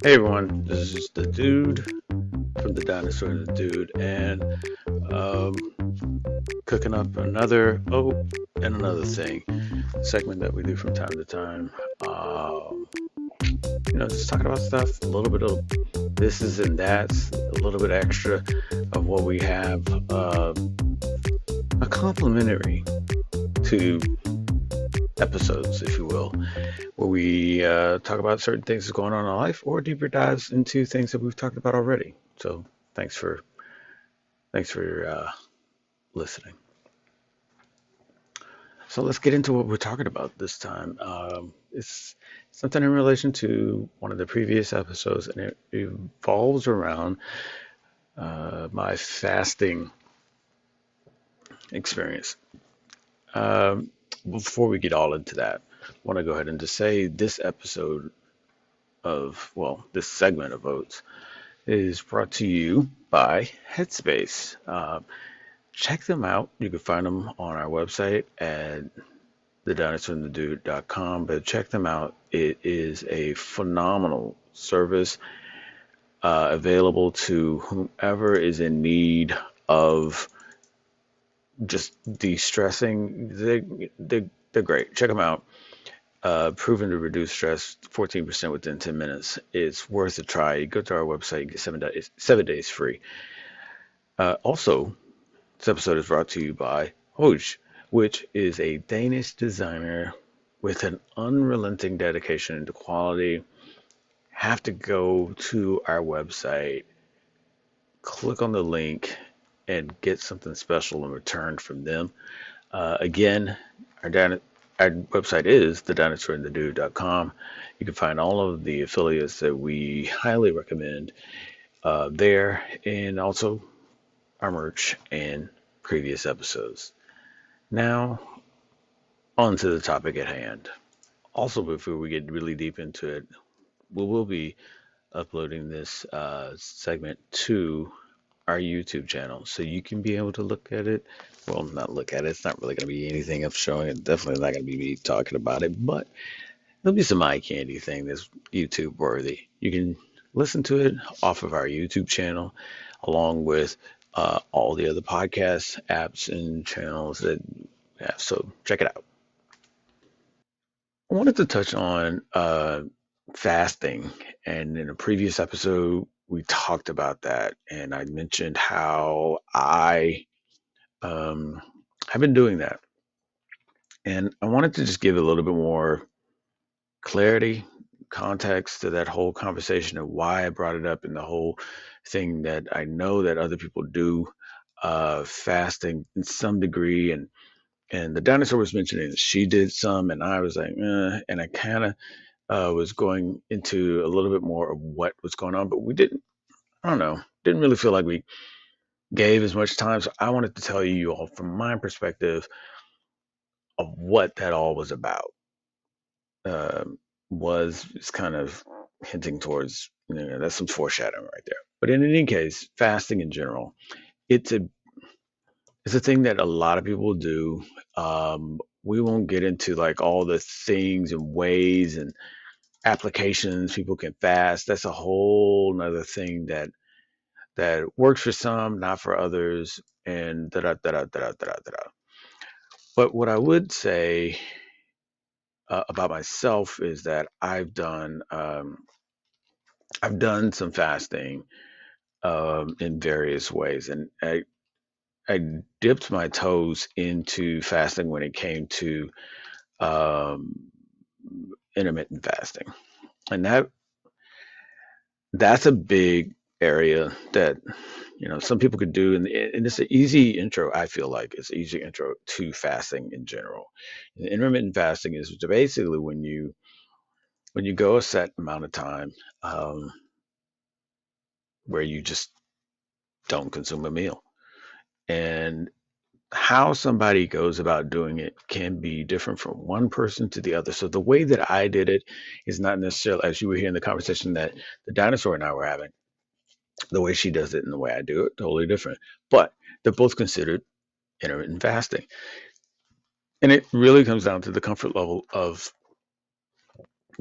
Hey everyone, this is the dude from the Dinosaur and the Dude, and um, cooking up another and another thing segment that we do from time to time. Um, just talking about stuff, a little bit of this is and that's, a little bit extra of what we have, a complimentary to episodes, if you will, where we talk about certain things that's going on in our life or deeper dives into things that we've talked about already. So thanks for listening. So let's get into what we're talking about this time. It's something in relation to one of the previous episodes, and it revolves around my fasting experience. Um, Before we get all into that, I want to go ahead and just say this episode this segment of Oats is brought to you by Headspace. Check them out. You can find them on our website at TheDinosaur&TheDude.com, but check them out. It is a phenomenal service available to whomever is in need of just de-stressing. They're great. Check them out. Proven to reduce stress 14% within 10 minutes. It's worth a try. You go to our website, you get 7 days free. Also, this episode is brought to you by Hoj, which is a Danish designer with an unrelenting dedication to quality. Have to go to our website, click on the link, and get something special in return from them. Again, our website is thedinosaur&thedude.com. You can find all of the affiliates that we highly recommend there, and also our merch and previous episodes. Now, on to the topic at hand. Also, before we get really deep into it, we will be uploading this segment to our YouTube channel, so you can be able to look at it. Well, not look at it. It's not really going to be anything of showing it. Definitely not going to be me talking about it, but there'll be some eye candy thing that's YouTube worthy. You can listen to it off of our YouTube channel, along with all the other podcast apps and channels that we have. So check it out. I wanted to touch on fasting, and in a previous episode, we talked about that, and I mentioned how I um, have been doing that, and I wanted to just give a little bit more clarity, context to that whole conversation of why I brought it up, and the whole thing that I know that other people do fasting in some degree, and the dinosaur was mentioning that she did some, and I was like, and I kind of was going into a little bit more of what was going on, but we didn't, I don't know, didn't really feel like we gave as much time. So I wanted to tell you all from my perspective of what that all was about. Was it's kind of hinting towards, that's some foreshadowing right there. But in any case, fasting in general, it's a it's a thing that a lot of people do. We won't get into like all the things and ways and applications people can fast. That's a whole nother thing that works for some, not for others, and da da da da da da da da. But what I would say about myself is that I've done some fasting in various ways, and I dipped my toes into fasting when it came to um, intermittent fasting, and that's a big area that some people could do, and it's an easy intro. I feel like it's an easy intro to fasting in general. And intermittent fasting is basically when you go a set amount of time um, where you just don't consume a meal, and how somebody goes about doing it can be different from one person to the other. So the way that I did it is not necessarily, as you were hearing the conversation that the dinosaur and I were having, the way she does it and the way I do it, totally different. But they're both considered intermittent fasting. And it really comes down to the comfort level of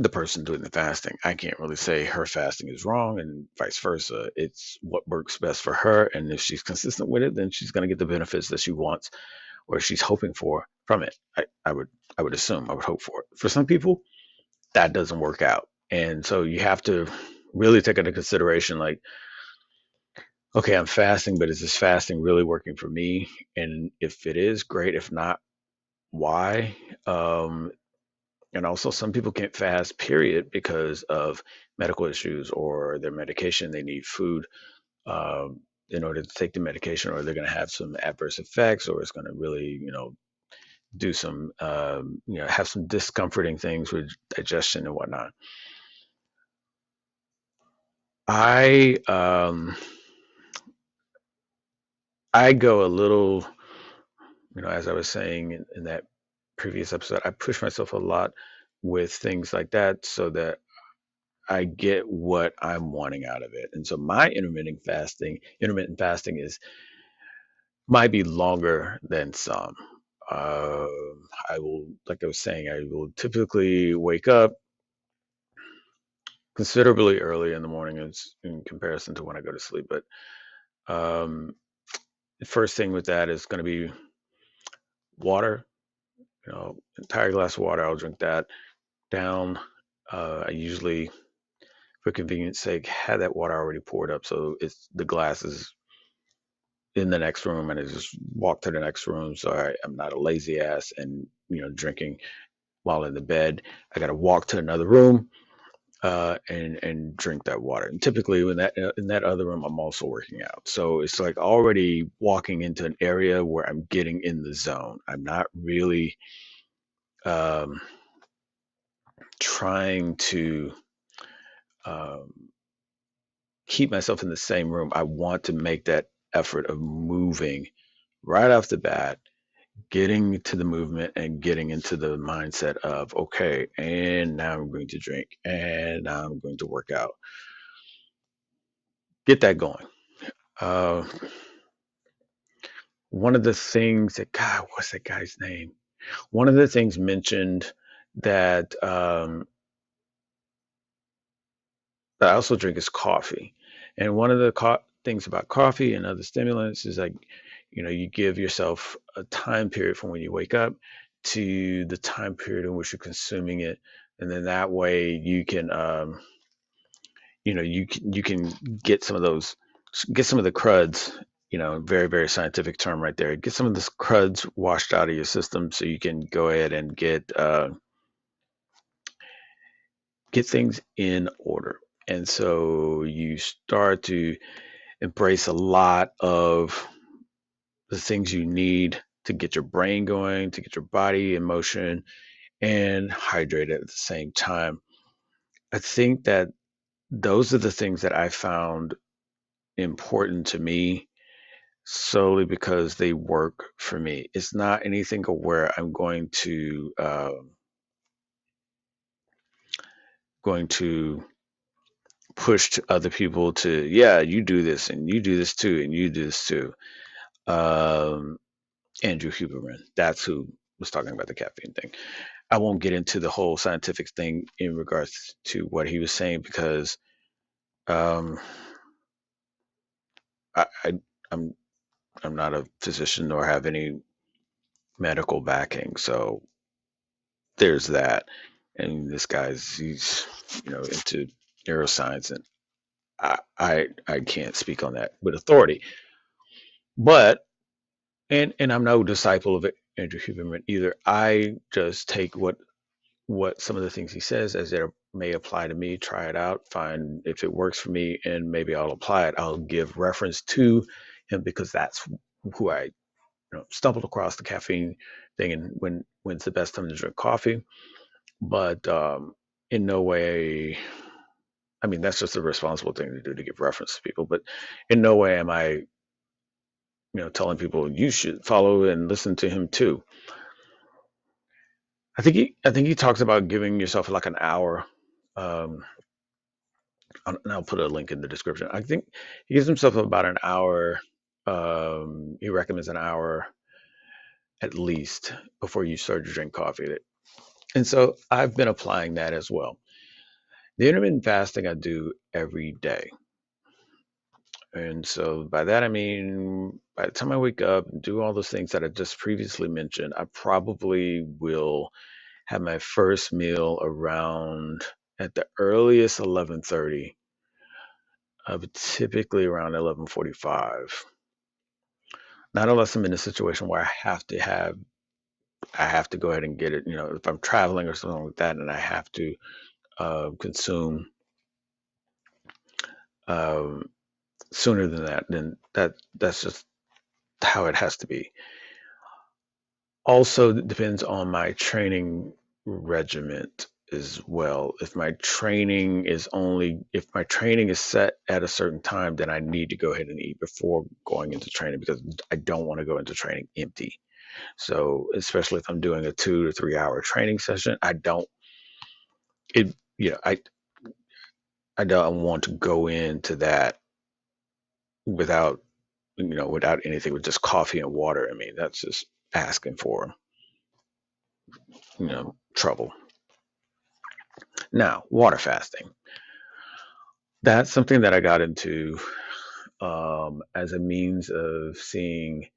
the person doing the fasting. I can't really say her fasting is wrong and vice versa. It's what works best for her. And if she's consistent with it, then she's going to get the benefits that she wants or she's hoping for from it. I would assume, I would hope for it. For some people, that doesn't work out. And so you have to really take into consideration, like, okay, I'm fasting, but is this fasting really working for me? And if it is, great. If not, why? Um, and also, some people can't fast, period, because of medical issues or their medication. They need food in order to take the medication, or they're going to have some adverse effects, or it's going to really, do some, have some discomforting things with digestion and whatnot. I I go a little, as I was saying in that previous episode, I push myself a lot with things like that so that I get what I'm wanting out of it. And so my intermittent fasting is might be longer than some. I will, like I was saying, I will typically wake up considerably early in the morning in comparison to when I go to sleep. But um, the first thing with that is going to be water. Entire glass of water. I'll drink that down. I usually, for convenience sake, have that water already poured up, so it's the glass is in the next room, and I just walk to the next room. So I'm not a lazy ass and drinking while in the bed. I got to walk to another room and drink that water. And typically, in that other room, I'm also working out. So it's like already walking into an area where I'm getting in the zone. I'm not really um, trying to um, keep myself in the same room. I want to make that effort of moving right off the bat, getting to the movement and getting into the mindset of, okay, and now I'm going to drink and now I'm going to work out. Get that going. Uh, one of the things that, God, what's that guy's name? One of the things mentioned that I also drink is coffee. And one of the things about coffee and other stimulants is like, you give yourself a time period from when you wake up to the time period in which you're consuming it. And then that way you can, you can get some of the cruds, very, very scientific term right there. Get some of the cruds washed out of your system so you can go ahead and get things in order. And so you start to embrace a lot of the things you need to get your brain going, to get your body in motion and hydrated at the same time. I think that those are the things that I found important to me solely because they work for me. It's not anything where I'm going to push to other people to, yeah, you do this and you do this too and you do this too. Um, Andrew Huberman, that's who was talking about the caffeine thing. I won't get into the whole scientific thing in regards to what he was saying because um, I I'm I'm not a physician nor have any medical backing, so there's that. And this guy's he's into neuroscience, and I can't speak on that with authority. But and I'm no disciple of Andrew Huberman either. I just take what some of the things he says as it may apply to me, try it out, find if it works for me, and maybe I'll apply it. I'll give reference to him because that's who I stumbled across the caffeine thing and when's the best time to drink coffee. But in no way, I mean, that's just a responsible thing to do to give reference to people. But in no way am I, telling people you should follow and listen to him too. I think he talks about giving yourself like an hour. Um, and I'll put a link in the description. I think he gives himself about an hour. He recommends an hour at least before you start to drink coffee. And so I've been applying that as well. The intermittent fasting I do every day. And so by that, I mean, by the time I wake up and do all those things that I just previously mentioned, I probably will have my first meal around at the earliest 11:30, but typically around 11:45. Not unless I'm in a situation where I have to go ahead and get it. If I'm traveling or something like that, and I have to consume um, sooner than that, then that's just how it has to be. Also, it depends on my training regiment as well. If my training is set at a certain time, then I need to go ahead and eat before going into training because I don't want to go into training empty. So, especially if I'm doing a 2 to 3 hour training session, I don't it you know I don't want to go into that without without anything, with just coffee and water. I mean, that's just asking for trouble. Now, water fasting. That's something that I got into as a means of seeing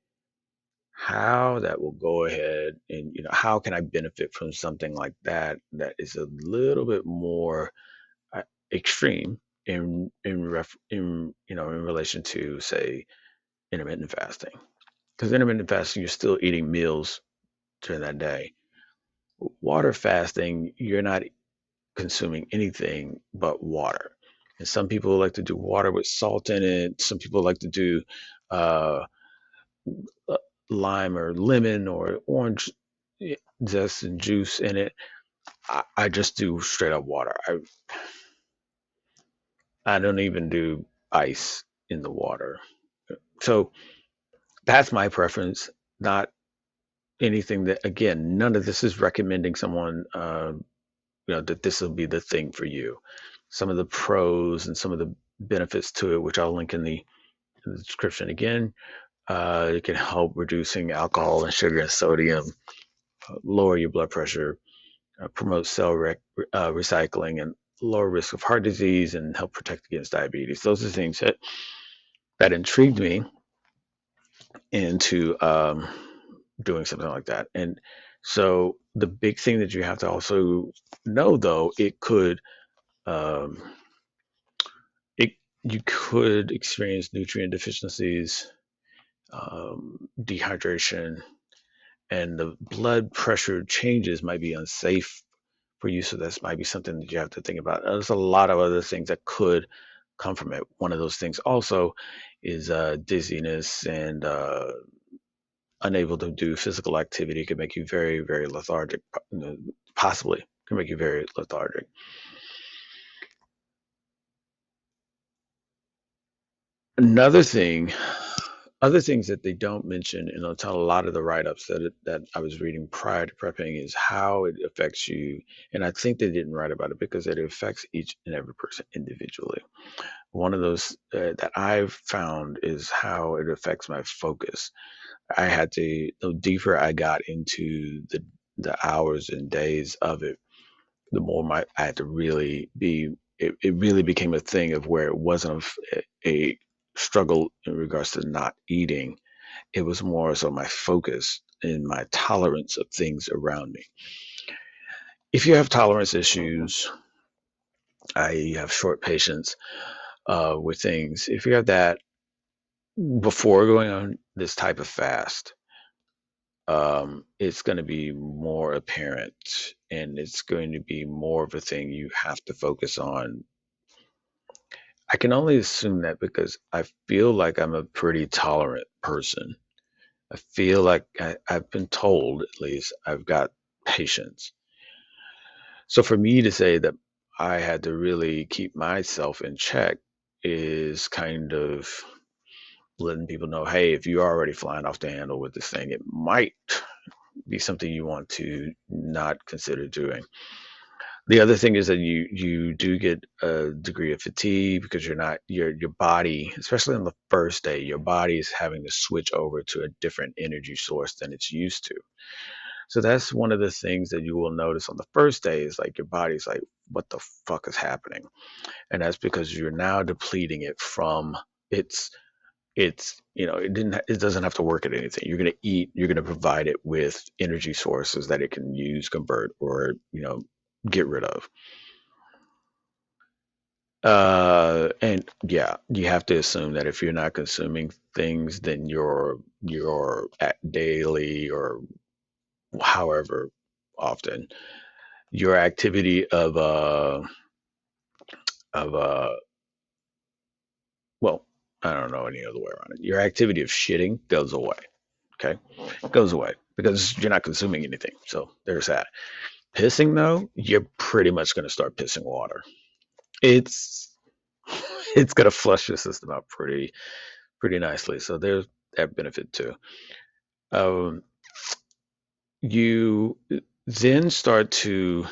how that will go ahead, and how can I benefit from something like that that is a little bit more uh, extreme in relation to, say, intermittent fasting. Because intermittent fasting, you're still eating meals during that day. Water fasting, you're not consuming anything but water. And some people like to do water with salt in it. Some people like to do uh, uh, lime or lemon or orange zest and juice in it. I just do straight up water. I don't even do ice in the water. So that's my preference. Not anything that, again, none of this is recommending someone, that this will be the thing for you. Some of the pros and some of the benefits to it, which I'll link in the description again. It can help reducing alcohol and sugar and sodium, lower your blood pressure, promote recycling, and lower risk of heart disease, and help protect against diabetes. Those are things that intrigued me into doing something like that. And so the big thing that you have to also know, though, um, it you could experience nutrient deficiencies, dehydration, and the blood pressure changes might be unsafe for you. So this might be something that you have to think about. There's a lot of other things that could come from it. One of those things also is dizziness and unable to do physical activity. Can make you very, very lethargic. Possibly can make you very lethargic. Another thing, other things that they don't mention, and I'll tell a lot of the write-ups that I was reading prior to prepping, is how it affects you. And I think they didn't write about it because it affects each and every person individually. One of those that I've found is how it affects my focus. I had to, the deeper I got into the hours and days of it, the more I had to really be. It really became a thing of where it wasn't a struggle in regards to not eating. It was more so my focus and my tolerance of things around me. If you have tolerance issues, I have short patience with things. If you have that before going on this type of fast, it's going to be more apparent, and it's going to be more of a thing you have to focus on. I can only assume that because I feel like I'm a pretty tolerant person. I feel like I've been told, at least, I've got patience. So for me to say that I had to really keep myself in check is kind of letting people know, hey, if you're already flying off the handle with this thing, it might be something you want to not consider doing. The other thing is that you do get a degree of fatigue because your body, especially on the first day, your body is having to switch over to a different energy source than it's used to. So that's one of the things that you will notice on the first day is like your body's like what the fuck is happening. And that's because you're now depleting it from its it doesn't have to work at anything. You're going to eat, you're going to provide it with energy sources that it can use, convert, or get rid of. And yeah, you have to assume that if you're not consuming things, then you're at daily or however often your activity of well, I don't know any other way around it. Your activity of shitting goes away. Okay, goes away because you're not consuming anything. So there's that. Pissing though, you're pretty much going to start pissing water. It's it's going to flush your system out pretty nicely. So there's that benefit too. Um, you then start to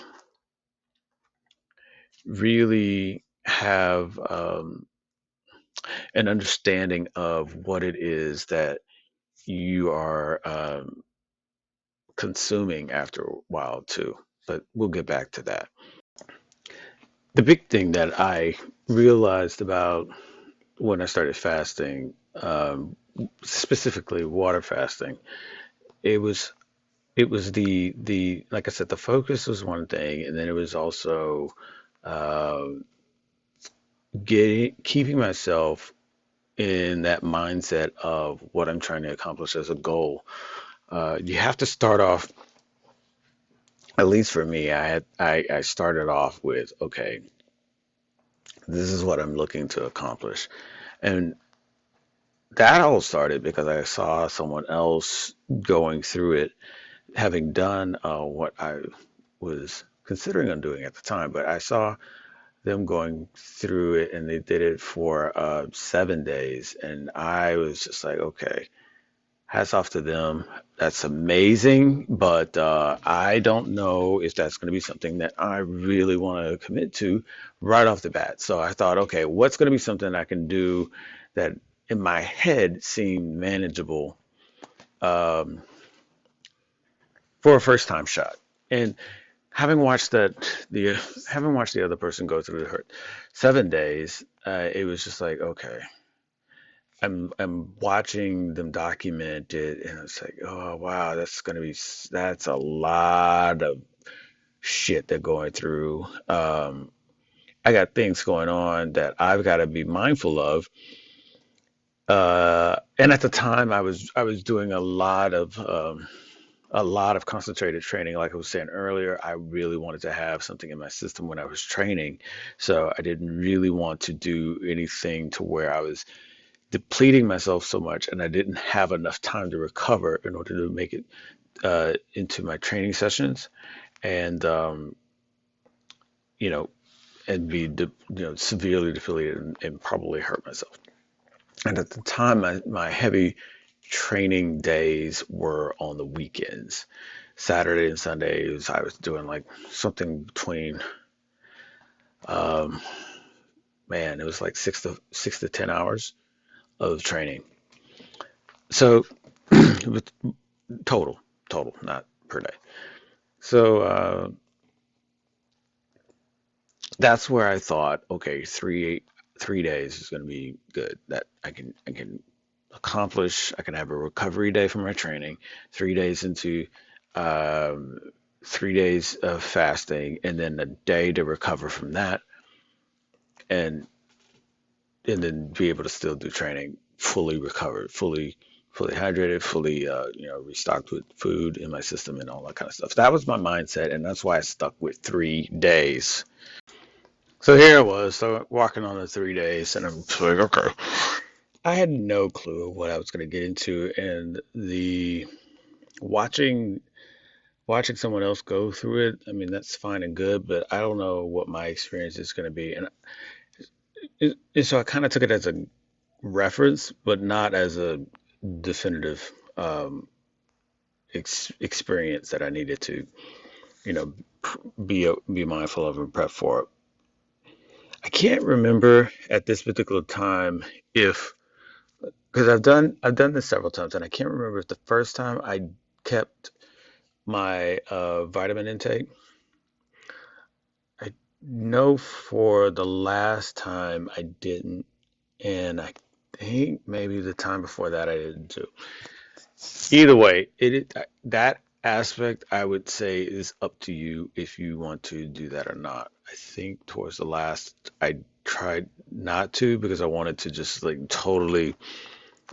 really have an understanding of what it is that you are consuming after a while too. But we'll get back to that. The big thing that I realized about when I started fasting, specifically water fasting, it was the like I said, the focus was one thing, and then it was also uh, getting keeping myself in that mindset of what I'm trying to accomplish as a goal. You have to start off, at least for me, I started off with, okay, this is what I'm looking to accomplish. And that all started because I saw someone else going through it, having done what I was considering on doing at the time. But I saw them going through it, and they did it for 7 days, and I was just like, okay, hats off to them. That's amazing, but I don't know if that's going to be something that I really want to commit to right off the bat. So I thought, okay, what's going to be something I can do that in my head seemed manageable um, for a first time shot? And having watched that, the having watched the other person go through her 7 days, it was just like, okay, I'm watching them document it, and it's like, oh wow, that's a lot of shit they're going through. I got things going on that I've got to be mindful of. And at the time, I was doing a lot of concentrated training. Like I was saying earlier, I really wanted to have something in my system when I was training, so I didn't really want to do anything to where I was depleting myself so much and I didn't have enough time to recover in order to make it into my training sessions and you know and be severely depleted and probably hurt myself. And at the time, my heavy training days were on the weekends. Saturday and Sundays, I was doing like something between, um, man, it was like 6 to 10 hours of training. So with total, total, not per day. So that's where I thought, okay, 3 days is going to be good. That I can accomplish. I can have a recovery day from my training. 3 days into um, 3 days of fasting, and then a day to recover from that, and and then be able to still do training fully recovered, fully hydrated, fully restocked with food in my system and all that kind of stuff. That was my mindset, and that's why I stuck with 3 days. So here I was, so walking on the 3 days, and I'm just like, okay. I had no clue what I was going to get into, and the watching watching someone else go through it. I mean, that's fine and good, but I don't know what my experience is going to be, and so I kind of took it as a reference, but not as a definitive experience that I needed to, you know, be mindful of and prep for. I can't remember at this particular time if because I've done this several times, and I can't remember if the first time I kept my vitamin intake. I No, for the last time I didn't, and I think maybe the time before that I didn't too. Either way, that aspect I would say is up to you if you want to do that or not. I think towards the last I tried not to because I wanted to just like totally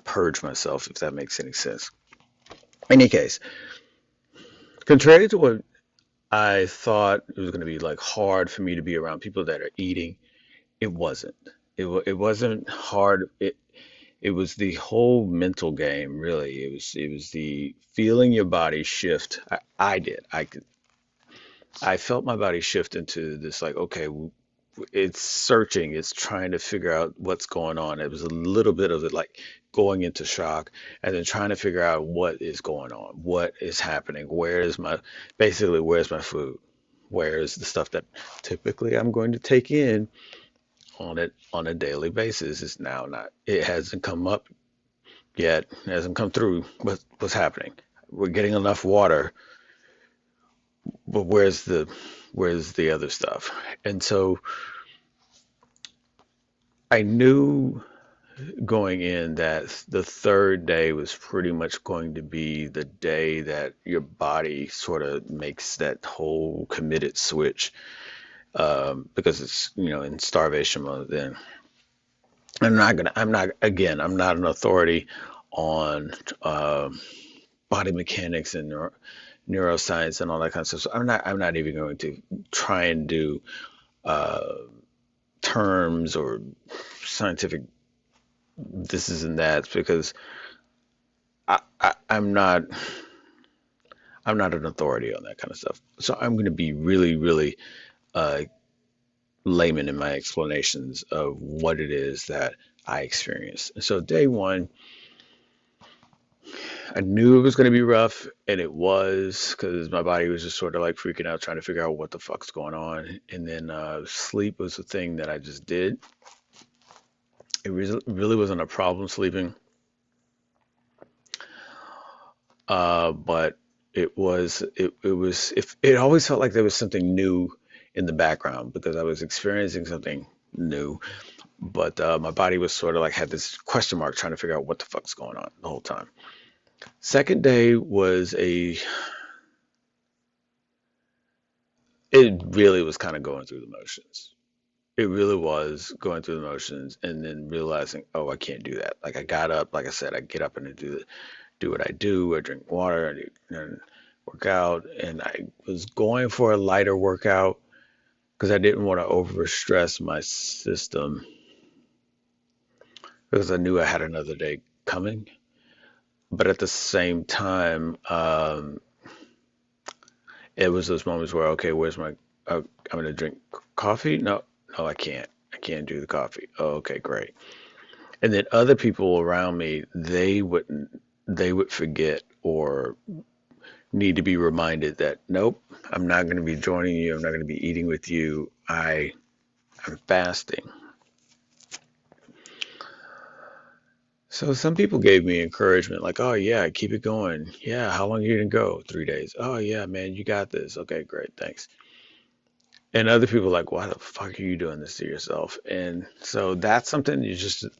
purge myself, if that makes any sense. In any case, contrary to what I thought it was going to be like hard for me to be around people that are eating, it wasn't. It wasn't hard. It was the whole mental game, really. It was the feeling your body shift. I did. I felt my body shift into this like, okay, it's searching, it's trying to figure out what's going on. It was a little bit of it like going into shock and then trying to figure out what is going on, what is happening, basically where's my food, where's the stuff that typically I'm going to take in on a daily basis. Is now not, it hasn't come up yet, it hasn't come through. What's happening? We're getting enough water, but where's the other stuff? And so I knew going in that the third day was pretty much going to be the day that your body sort of makes that whole committed switch, because it's in starvation mode. Then I'm not an authority on body mechanics and neuroscience and all that kind of stuff. So I'm not even going to try and do uh, terms or scientific this is and that because I'm not an authority on that kind of stuff. So I'm going to be really, really uh, layman in my explanations of what it is that I experienced. And so day one, I knew it was going to be rough, and it was because my body was just sort of like freaking out, trying to figure out what the fuck's going on. And then sleep was the thing that I just did. It really wasn't a problem sleeping, but it always felt like there was something new in the background because I was experiencing something new, but my body was sort of like had this question mark trying to figure out what the fuck's going on the whole time. Second day it really was kind of going through the motions. It really was going through the motions and then realizing, oh, I can't do that. Like I got up, like I said, I get up and I do what I do. I drink water and work out. And I was going for a lighter workout because I didn't want to overstress my system because I knew I had another day coming. But at the same time, it was those moments where, okay, where's my, I'm going to drink coffee? No, no, I can't. I can't do the coffee. Oh, okay, great. And then other people around me, they would forget or need to be reminded that, nope, I'm not going to be joining you. I'm not going to be eating with you. I'm fasting. So some people gave me encouragement, like, "Oh yeah, keep it going. Yeah, how long are you gonna go? 3 days. Oh yeah, man, you got this. Okay, great, thanks." And other people like, "Why the fuck are you doing this to yourself?" And so that's something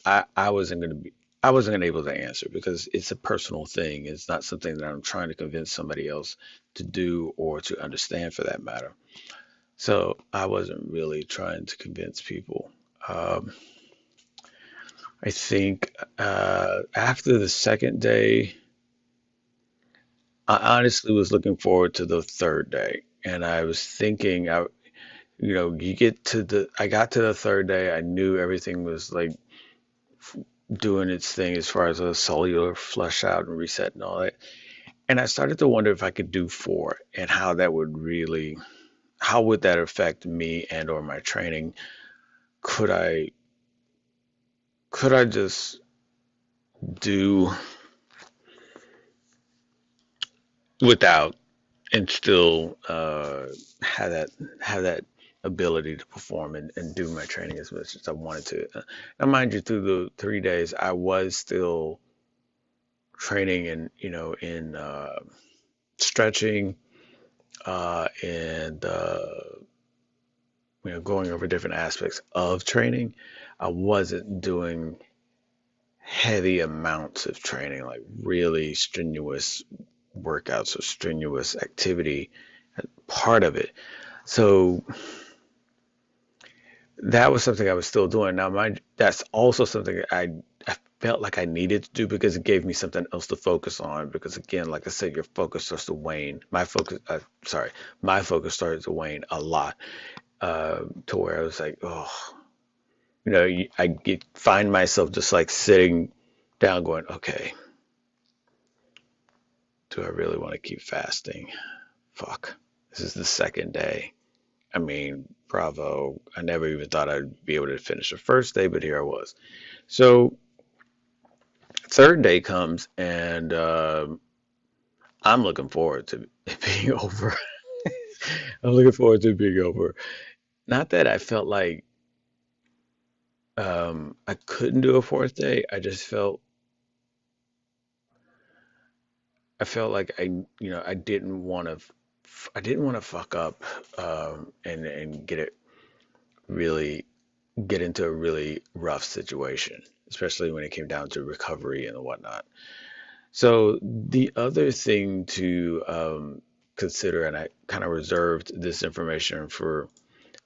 I wasn't gonna able to answer because it's a personal thing. It's not something that I'm trying to convince somebody else to do or to understand for that matter. So I wasn't really trying to convince people. Um, I think after the second day, I honestly was looking forward to the third day, and I was thinking, I got to the third day, I knew everything was like doing its thing as far as a cellular flush out and reset and all that, and I started to wonder if I could do four and how would that affect me and or my training? Could I could I just do without and still have that ability to perform and do my training as much as I wanted to. Now, mind you, through the 3 days, I was still training and in stretching and going over different aspects of training. I wasn't doing heavy amounts of training, like really strenuous workouts or strenuous activity, part of it. So that was something I was still doing. Now, mind that's also something I felt like I needed to do because it gave me something else to focus on. Because again, like I said, your focus starts to wane. My focus started to wane a lot, to where I was like, oh, find myself just like sitting down, going, okay, do I really want to keep fasting? Fuck, this is the second day. I mean, bravo. I never even thought I'd be able to finish the first day, but here I was. So third day comes, and I'm looking forward to it being over. I'm looking forward to it being over. Not that I felt like I couldn't do a fourth day. I felt like I didn't want to fuck up, and really get into a really rough situation, especially when it came down to recovery and whatnot. So the other thing to consider, and I kind of reserved this information for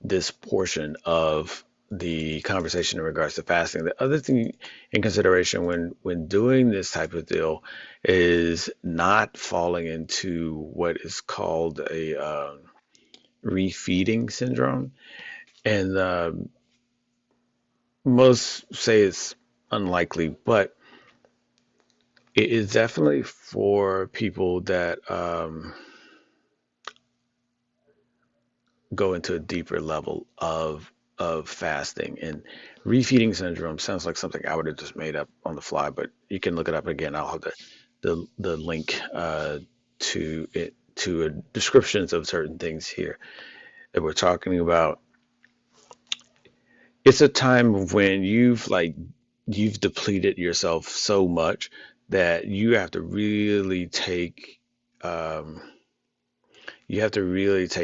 this portion of the conversation in regards to fasting. The other thing in consideration when doing this type of deal is not falling into what is called a refeeding syndrome, and most say it's unlikely, but it is definitely for people that go into a deeper level of fasting. And refeeding syndrome sounds like something I would have just made up on the fly, but you can look it up again. I'll have the link to it to descriptions of certain things here that we're talking about. It's a time when you've depleted yourself so much that um, you have to really take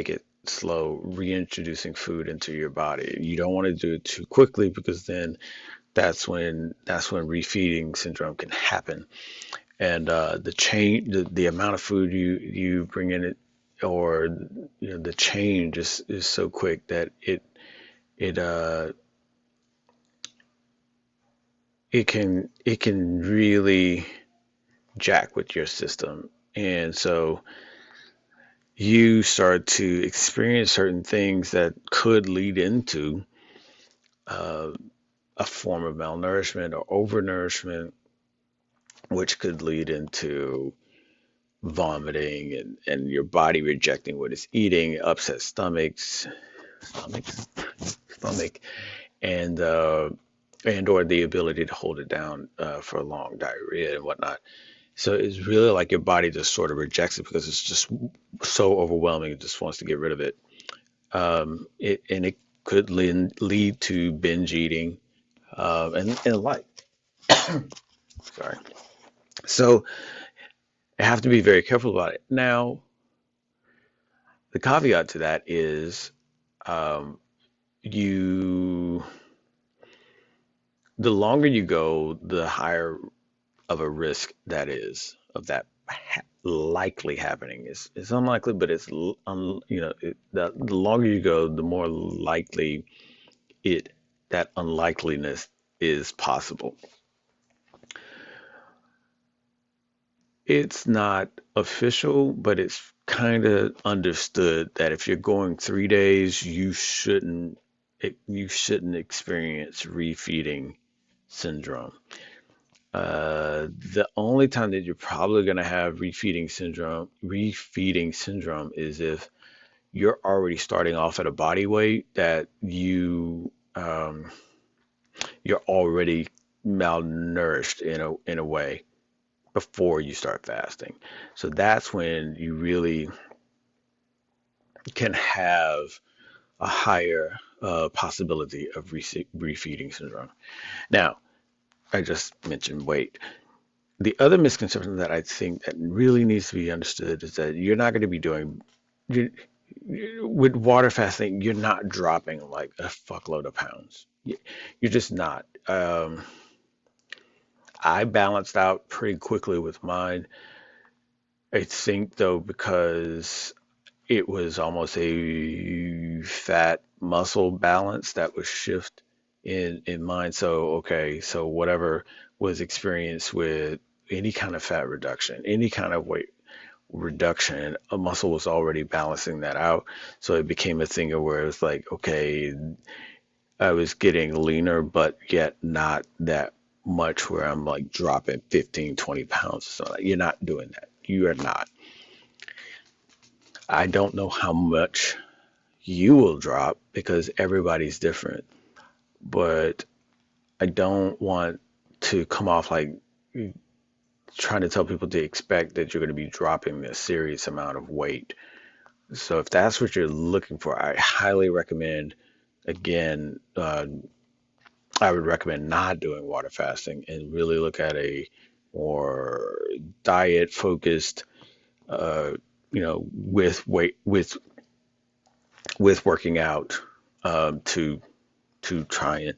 it slow, reintroducing food into your body. You don't want to do it too quickly because then that's when refeeding syndrome can happen. And the amount of food you bring in it, or the change is so quick that it uh it can really jack with your system. And so you start to experience certain things that could lead into uh, a form of malnourishment or overnourishment, which could lead into vomiting and your body rejecting what it's eating, upset stomachs, stomach, and or the ability to hold it down for long diarrhea and whatnot. So it's really like your body just sort of rejects it because it's just so overwhelming. It just wants to get rid of it. It could lead to binge eating, and like, sorry. So I have to be very careful about it. Now, the caveat to that is, um, you the longer you go, the higher of a risk that is of that likely happening. It's unlikely, but the longer you go, the more likely it that unlikeliness is possible. It's not official, but it's kind of understood that if you're going 3 days, you shouldn't experience refeeding syndrome. The only time that you're probably going to have refeeding syndrome is if you're already starting off at a body weight that you're already malnourished in a way before you start fasting. So that's when you really can have a higher possibility of refeeding syndrome. Now, I just mentioned weight. The other misconception that I think that really needs to be understood is that you're not going to be doing, With water fasting, you're not dropping like a fuckload of pounds. You're just not. I balanced out pretty quickly with mine. I think though, because it was almost a fat muscle balance that was shift in mine. So okay, so whatever was experienced with any kind of fat reduction, any kind of weight reduction, a muscle was already balancing that out. So it became a thing of where it was like, okay, I was getting leaner, but yet not that much where I'm like dropping 15, 20 pounds. So you're not doing that. You are not. I don't know how much you will drop because everybody's different, but I don't want to come off like trying to tell people to expect that you're going to be dropping a serious amount of weight. So if that's what you're looking for, I highly recommend, again, I would recommend not doing water fasting and really look at a more diet focused, uh, with working out, to try and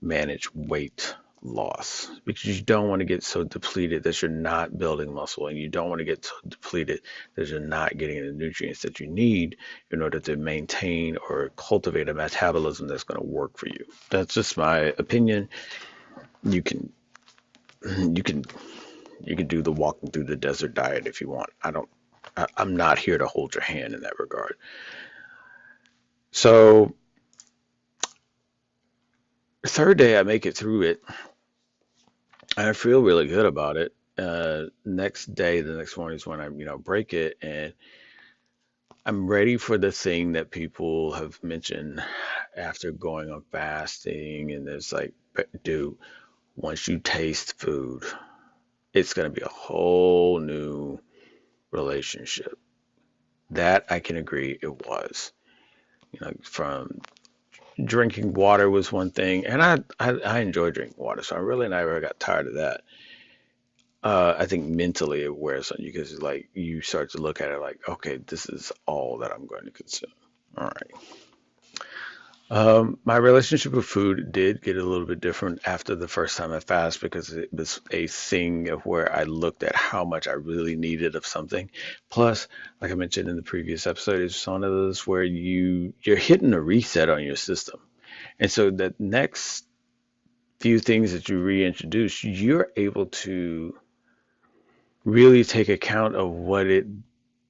manage weight loss, because you don't want to get so depleted that you're not building muscle, and you don't want to get so depleted that you're not getting the nutrients that you need in order to maintain or cultivate a metabolism that's going to work for you. That's just my opinion. You can you can you can do the walking through the desert diet if you want. I'm not here to hold your hand in that regard. So third day I make it through it. I feel really good about it. Next day, the next morning is when I, break it, and I'm ready for the thing that people have mentioned after going on fasting. And there's like, dude, once you taste food, it's going to be a whole new relationship. That I can agree it was. From drinking water was one thing, and I enjoy drinking water, so I really never got tired of that. I think mentally it wears on you because like you start to look at it like, okay, this is all that I'm going to consume. All right. My relationship with food did get a little bit different after the first time I fast because it was a thing of where I looked at how much I really needed of something. Plus, like I mentioned in the previous episode, it's one of those where you're hitting a reset on your system. And so that next few things that you reintroduce, you're able to really take account of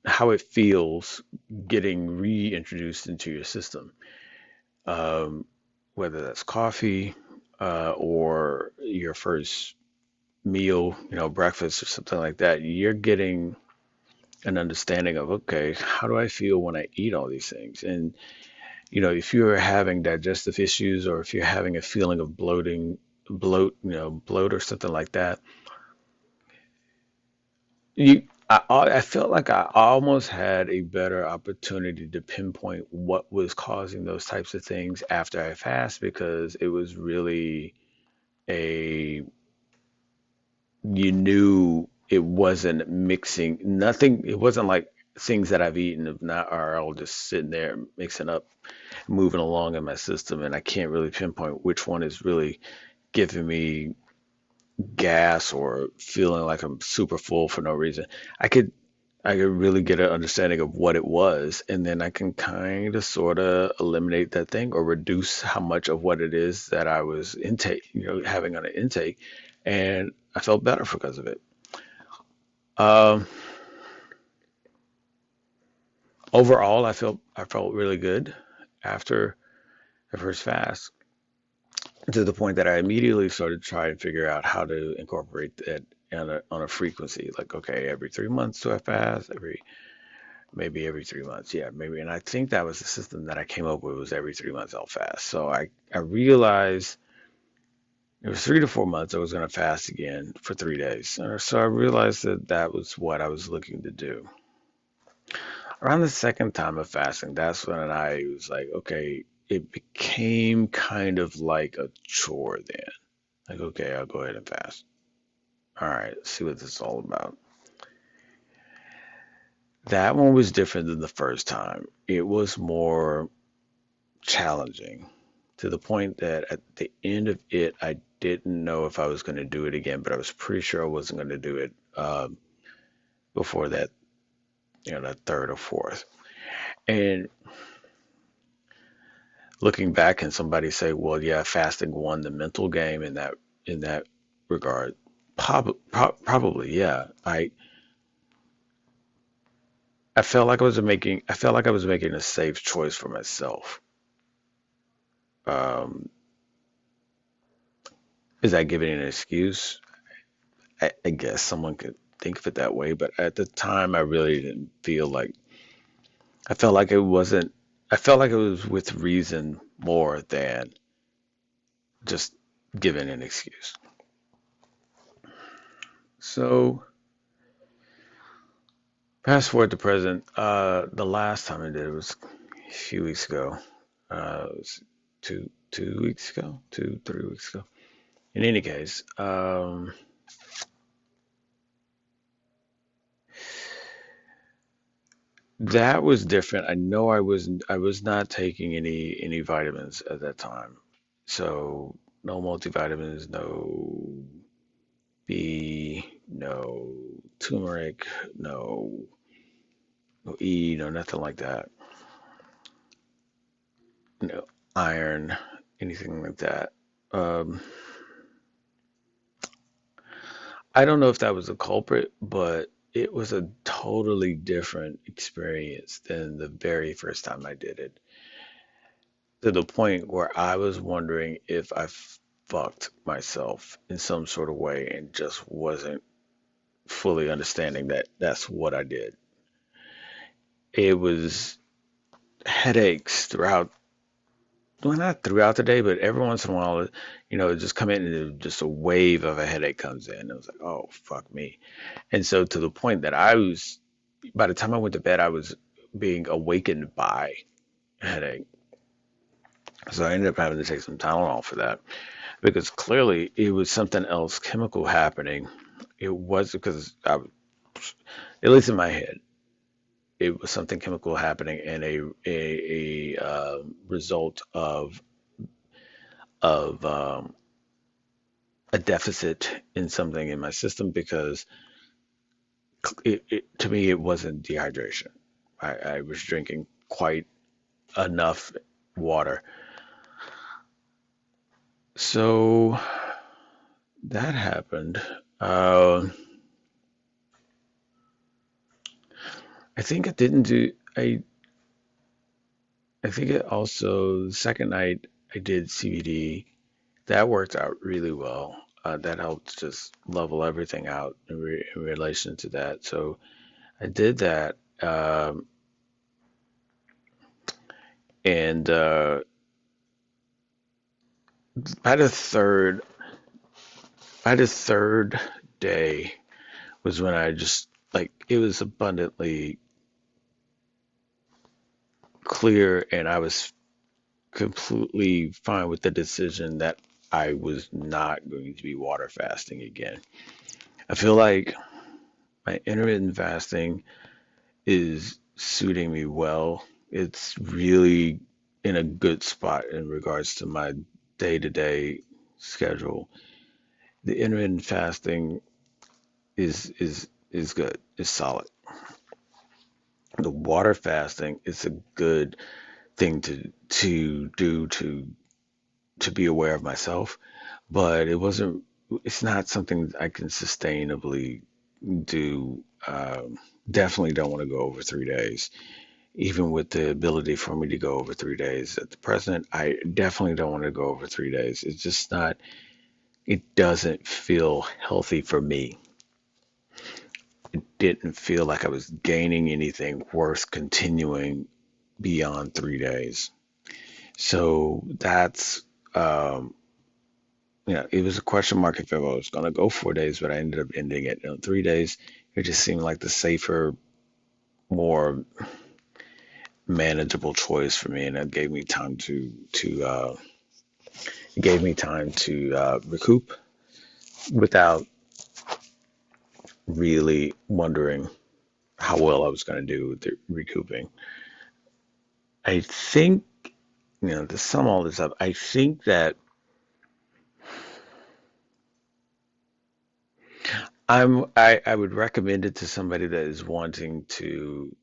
how it feels getting reintroduced into your system. Um, Whether that's coffee, or your first meal, breakfast or something like that, you're getting an understanding of, okay, how do I feel when I eat all these things? And, if you're having digestive issues or if you're having a feeling of bloat or something like that, I felt like I almost had a better opportunity to pinpoint what was causing those types of things after I fast, because it was really a you knew it wasn't mixing nothing. It wasn't like things that I've eaten of not are all just sitting there mixing up, moving along in my system, and I can't really pinpoint which one is really giving me gas or feeling like I'm super full for no reason. I could I could really get an understanding of what it was, and then I can kind of sort of eliminate that thing or reduce how much of what it is that I was having on an intake, and I felt better because of it. Um, Overall, I felt really good after the first fast, to the point that I immediately started trying to figure out how to incorporate that on a frequency. Like, okay, every 3 months do I fast? Maybe every 3 months. Yeah, maybe. And I think that was the system that I came up with, was every 3 months I'll fast. So I realized it was 3 to 4 months I was going to fast again for 3 days. So I realized that that was what I was looking to do. Around the second time of fasting, that's when I was like, okay, it became kind of like a chore then. Like, okay, I'll go ahead and fast. All right, let's see what this is all about. That one was different than the first time. It was more challenging to the point that at the end of it, I didn't know if I was going to do it again, but I was pretty sure I wasn't going to do it before that, that third or fourth. And looking back and somebody say, well, yeah, fasting won the mental game in that regard. Probably, yeah. I felt like I was making a safe choice for myself. Um, is that giving an excuse? I guess someone could think of it that way, but at the time, I really didn't feel like. I felt like it wasn't. I felt like it was with reason more than just giving an excuse. So fast forward to present. The last time I did it was a few weeks ago. It was 2 weeks ago, 3 weeks ago. In any case, that was different. I know I was not taking any vitamins at that time. So no multivitamins, no B, no turmeric, no E, no nothing like that. No iron, anything like that. Um, I don't know if that was a culprit, but it was a totally different experience than the very first time I did it. To the point where I was wondering if I fucked myself in some sort of way and just wasn't fully understanding that that's what I did. It was headaches throughout, well, not throughout the day, but every once in a while, it just come in and just a wave of a headache comes in. It was like, oh, fuck me. And so to the point that by the time I went to bed, I was being awakened by a headache. So I ended up having to take some Tylenol for that because clearly it was something else chemical happening. It was because at least in my head, it was something chemical happening and a result of a deficit in something in my system because to me it wasn't dehydration. I was drinking quite enough water. So that happened. Uh, I think I didn't do. I think it also the second night I did CBD. That worked out really well. That helped just level everything out in relation to that. So I did that, and by the third, by the third day was when I just like it was abundantly clear, and I was completely fine with the decision that I was not going to be water fasting again. I feel like my intermittent fasting is suiting me well. It's really in a good spot in regards to my day-to-day schedule. The intermittent fasting is good. It's solid. The water fasting is a good thing to do to be aware of myself, but it's not something I can sustainably do. Definitely don't want to go over 3 days, even with the ability for me to go over 3 days. At the present, I definitely don't want to go over 3 days. It's just not, it doesn't feel healthy for me. It didn't feel like I was gaining anything worth continuing beyond 3 days. So um, it was a question mark if I was going to go 4 days, but I ended up ending it in 3 days. It just seemed like the safer, more manageable choice for me, and it gave me time to recoup without really wondering. how well I was going to do with the recouping. I think, to sum all this up, I think that I would recommend it to somebody that is wanting to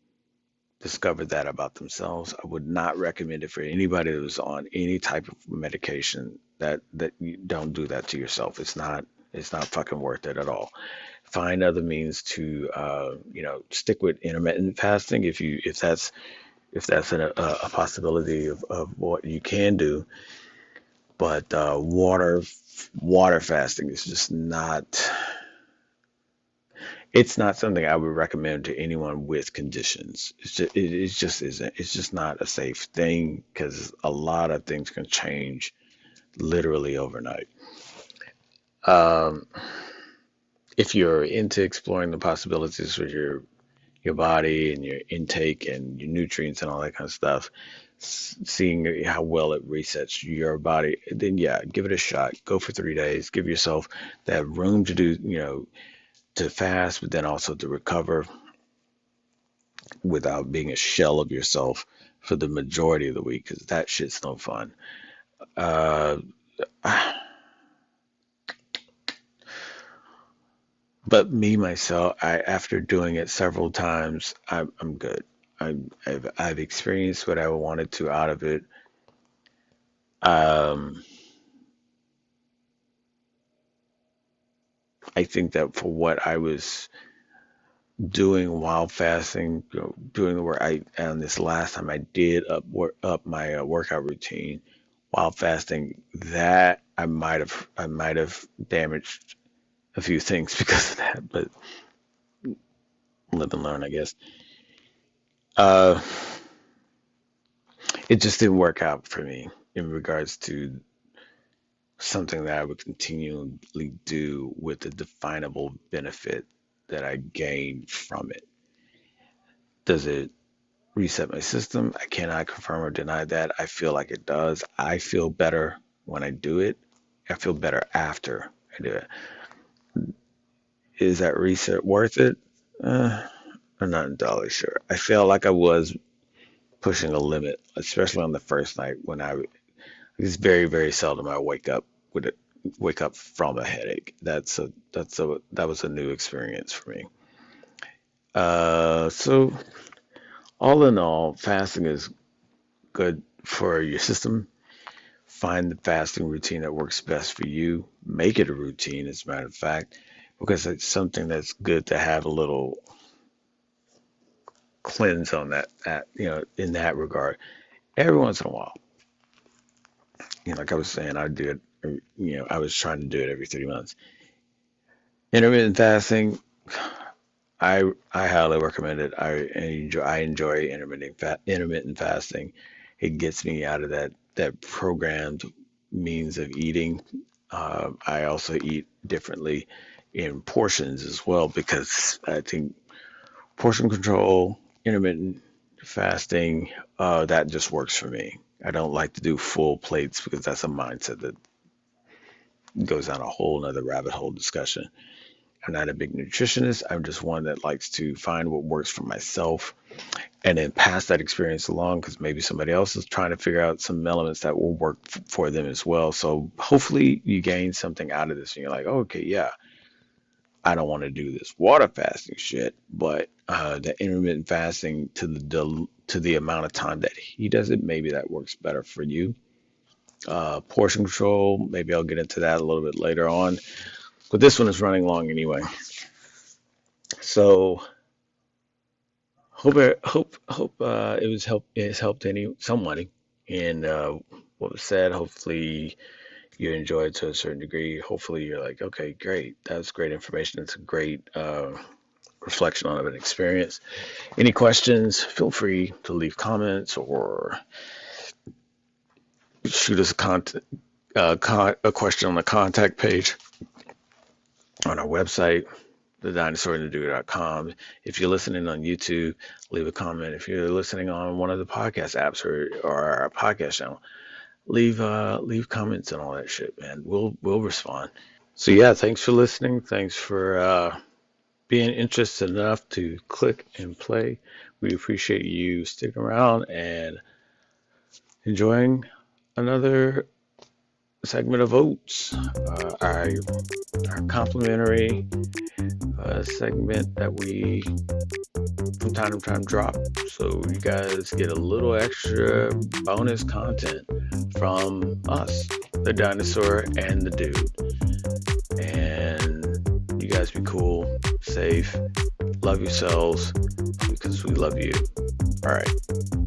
discover that about themselves. I would not recommend it for anybody who's on any type of medication. That you don't do that to yourself. It's not fucking worth it at all. Find other means to stick with intermittent fasting if that's a possibility of what you can do. But water fasting is just not. It's not something I would recommend to anyone with conditions. It just isn't. It's just not a safe thing because a lot of things can change literally overnight. Um, if you're into exploring the possibilities with your body and your intake and your nutrients and all that kind of stuff, seeing how well it resets your body, then yeah, give it a shot. Go for 3 days. Give yourself that room to do, to fast, but then also to recover without being a shell of yourself for the majority of the week, because that shit's no fun. Uh, but me myself, after doing it several times, I'm good. I've experienced what I wanted to out of it. Um, I think that for what I was doing while fasting, doing the work, and this last time I did up my workout routine while fasting, that I might have damaged a few things because of that, but live and learn, I guess. Uh, it just didn't work out for me in regards to something that I would continually do with the definable benefit that I gained from it. Does it reset my system? I cannot confirm or deny that. I feel like it does. I feel better when I do it. I feel better after I do it. Is that reset worth it? Uh, I'm not entirely sure. I feel like I was pushing a limit, especially on the first night when it's very, very seldom I wake up from a headache. That was a new experience for me. So all in all, fasting is good for your system. Find the fasting routine that works best for you. Make it a routine, as a matter of fact, because it's something that's good to have a little cleanse on that in that regard. Every once in a while, like I was saying, I do it. I was trying to do it every 3 months. Intermittent fasting, I highly recommend it. I enjoy intermittent fasting. It gets me out of that programmed means of eating. I also eat differently in portions as well because I think portion control, intermittent fasting, that just works for me. I don't like to do full plates because that's a mindset that goes down a whole nother rabbit hole discussion. I'm not a big nutritionist. I'm just one that likes to find what works for myself and then pass that experience along because maybe somebody else is trying to figure out some elements that will work for them as well. So hopefully you gain something out of this and you're like, oh, okay, yeah, I don't want to do this water fasting shit, but the intermittent fasting to the amount of time that he does it, maybe that works better for you. Portion control, maybe I'll get into that a little bit later on, but this one is running long anyway. So hope it has helped any somebody and what was said. Hopefully you enjoyed to a certain degree. Hopefully you're like, okay, great, that's great information. It's a great reflection on an experience. Any questions? Feel free to leave comments or shoot us a question on the contact page on our website, TheDinosaur&TheDude.com. If you're listening on YouTube, leave a comment. If you're listening on one of the podcast apps or our podcast channel, leave comments and all that shit, man. We'll respond. So yeah, thanks for listening. Thanks for being interested enough to click and play. We appreciate you sticking around and enjoying another segment of Oats, our complimentary segment that we from time to time drop, so you guys get a little extra bonus content from us, the dinosaur and the dude. And you guys be cool, safe, love yourselves, because we love you. All right.